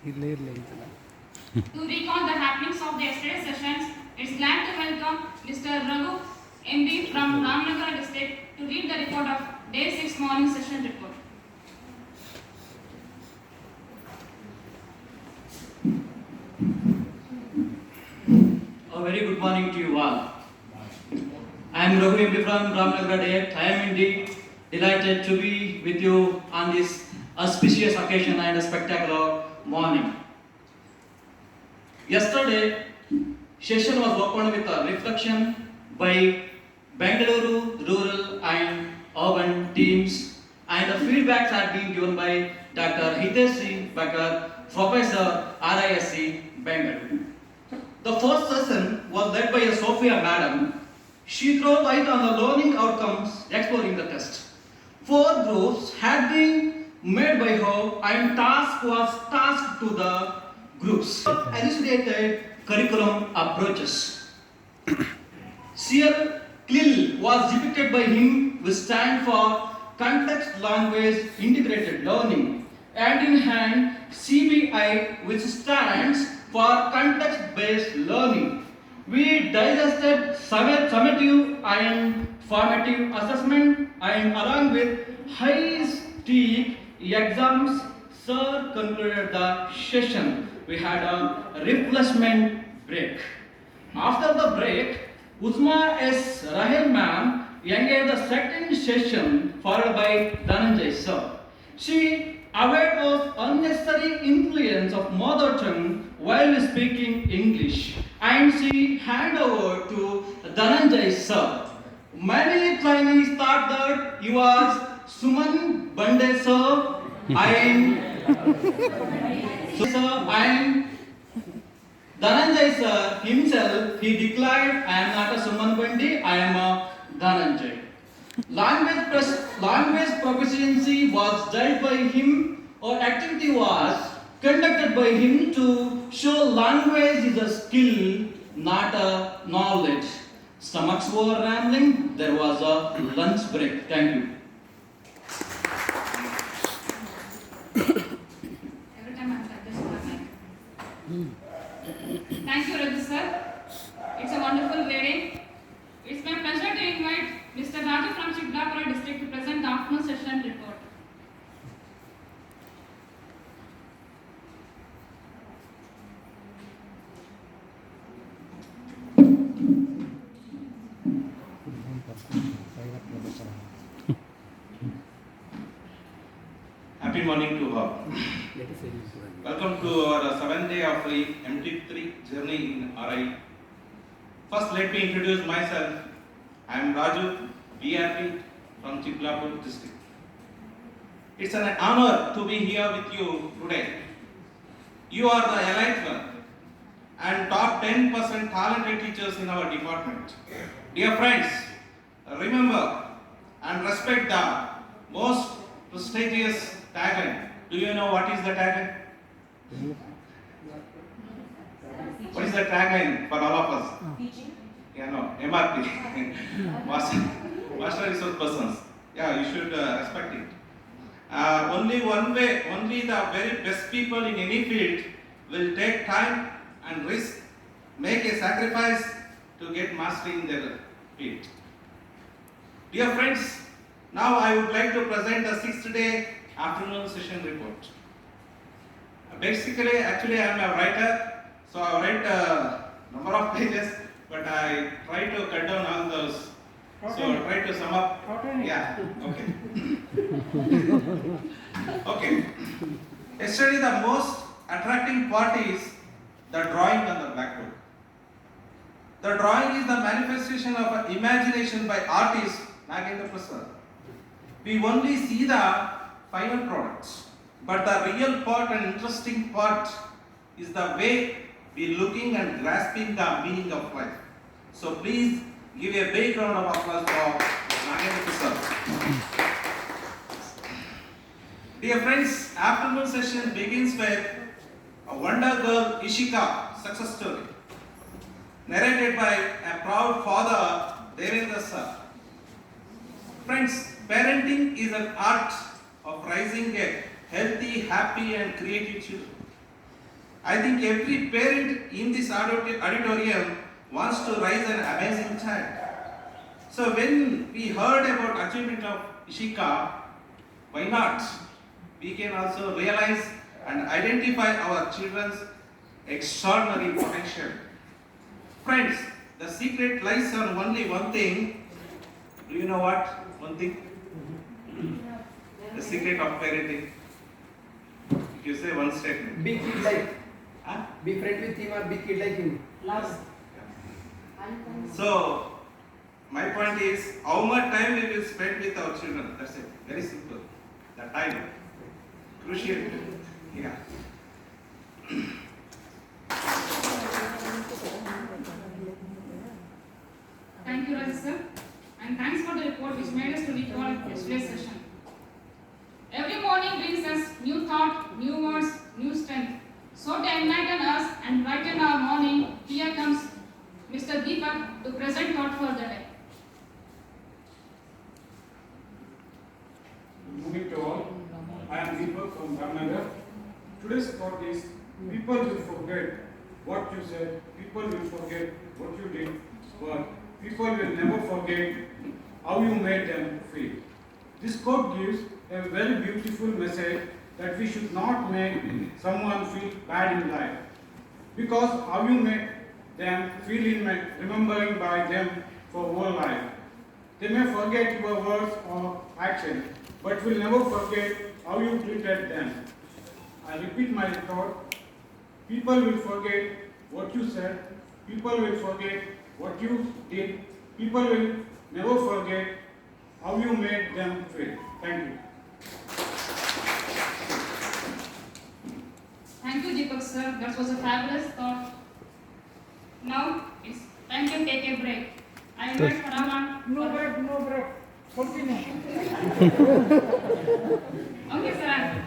To recount the happenings of the yesterday's sessions, it's glad to welcome Mr. Raghu MD from Ramnagar district to read the report of day 6 morning session report. A very good morning to you all. I am Raghu MD from Ramnagar district. I am indeed delighted to be with you on this auspicious occasion and a spectacular morning. Yesterday, session was opened with a reflection by Bengaluru rural and urban teams, and the feedbacks had been given by Dr. Hitesh Singh Bakar, Professor RISC Bengaluru. The first session was led by Sophia Madam. She threw light on the learning outcomes exploring the test. 4 groups had been made by her and task was tasked to the groups. Elucidated curriculum approaches. CL CLIL was depicted by him, which stand for Context Language Integrated Learning, and in hand CBI, which stands for Context Based Learning. We digested summative and formative assessment, and along with high-stake exams, Sir concluded the session. We had a refreshment break. After the break, Uzma S. Rahel ma'am engaged the second session followed by Dhananjay sir. She avoided us unnecessary influence of mother tongue while speaking English, and she handed over to Dhananjay sir. Many trainees thought that he was Suman Bande sir and Dhananjay sir himself, he declared, I am not a Suman Bandi, I am a Dhananjay. Language proficiency was judged by him, or activity was conducted by him to show language is a skill, not a knowledge. Stomachs were rambling, there was a lunch break. Thank you. Every time I'm just like. Thank you, Raghu sir. It's a wonderful reading. It's my pleasure to invite Mr. Raju from Chiklapura district to present the afternoon session report. Happy morning to all. Welcome to our 7th day of the MT3 journey in RI. First, let me introduce myself. I am Raju, BRP from Chiklapur district. It's an honor to be here with you today. You are the elite one and top 10% talented teachers in our department. Dear friends, remember and respect the most prestigious tagline. Do you know what is the tagline? What is the tagline for all of us? Yeah, no, MRP. Master Resource Persons. Yeah, you should respect it. Only one way, only the very best people in any field will take time and risk, make a sacrifice to get mastery in their field. Dear friends, now I would like to present the 6th day afternoon session report. Basically, actually I am a writer, so I write a number of pages, but I try to cut down all those. So I try to sum up. Yeah, okay. Okay. Yesterday the most attracting part is the drawing on the blackboard. The drawing is the manifestation of an imagination by artist Nagendra Prasad. We only see the final products, but the real part and interesting part is the way we looking and grasping the meaning of life. So please give a big round of applause for Nagendra Prasad. Dear friends, afternoon session begins with a wonder girl Ishika success story, narrated by a proud father Devendra sir. Friends, parenting is an art of raising a healthy, happy and creative children. I think every parent in this auditorium wants to raise an amazing child. So when we heard about achievement of Ishika, why not? We can also realize and identify our children's extraordinary potential. Friends, the secret lies on only one thing. Do you know what? One thing? The secret of parenting. If you say one statement. Be kid like. Huh? Be friend with him or be kid like him. Love. So, my point is, how much time we will spend with our children. That's it. Very simple. The time. Crucial. Yeah. Thank you, Raj sir. And thanks for the report which made us to recall yesterday's session. Every morning brings us new thought, new words, new strength. So to enlighten us and brighten our morning, here comes Mr. Deepak to present thought for the day. Good morning to all. I am Deepak from Ramnagar. Today's thought is people will forget what you said, people will forget what you did, but people will never forget how you made them feel. This quote gives a very beautiful message that we should not make someone feel bad in life, because how you make them feel in remembering by them for whole life. They may forget your words or action, but will never forget how you treated them. I repeat my thought. People will forget what you said. People will forget what you did. People will never forget how you made them feel. Thank you. Thank you, Deepak sir. That was a fabulous thought. Now it's time to take a break. I invite Paraman. No break, no break. Continue. Okay, sir.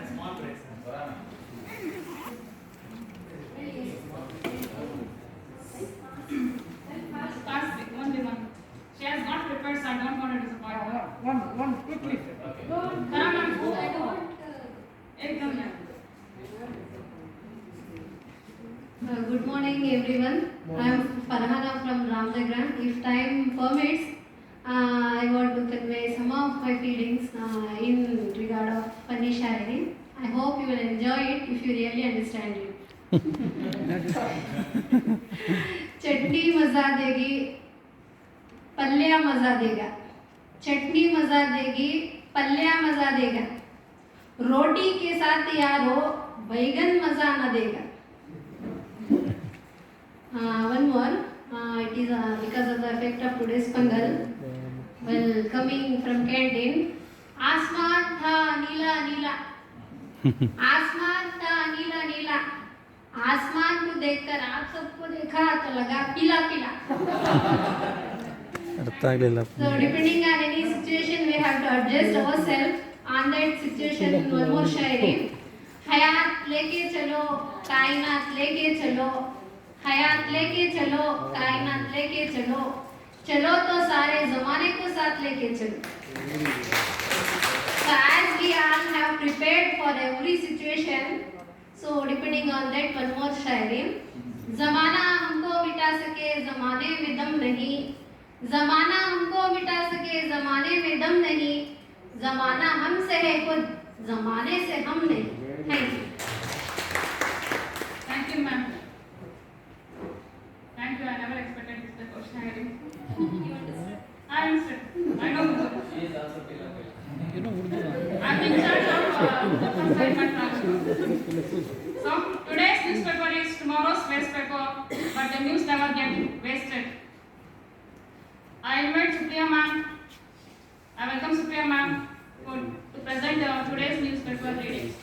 Pass it, only one. She has not prepared, so I don't want to disappoint her. One, quickly. Paraman, ekdam hai. Good morning everyone. I am Farhana from Ramnagar. If time permits, I want to convey some of my feelings in regard of funny shairi. I hope you will enjoy it if you really understand it. चटनी मजा देगी, पल्लिया मजा देगा. चटनी मजा देगी, पल्लिया मजा देगा. रोटी के साथ यारो बैगन मजा न देगा. One more, it is because of the effect of today's Pongal. Well, coming from canteen, आसमान था नीला नीला, आसमान था नीला नीला, आसमान को देखकर आप सबको देखा तो लगा पीला पीला. So depending on any situation, we have to adjust ourselves on that situation. One more शायरी, हयात लेके चलो, कायनात लेके चलो, हयात लेके चलो, कायनात लेके चलो, चलो तो सारे जमाने को साथ लेके चलो. So as we all have prepared for every situation, so depending on that, one more शायरी, जमाना हमको मिटा सके जमाने में दम नहीं, जमाना हमको मिटा सके जमाने में दम नहीं, जमाना हमसे है खुद जमाने से हम नहीं. Thank you. Thank you, ma'am. Thank you. I never expected this type of sharing. I understood. I know Urdu. I'm in charge of the consignment transfer. So today's newspaper is tomorrow's waste paper, but the news never get wasted. I invite Supriya ma'am. I welcome Supriya ma'am to present today's newspaper readings.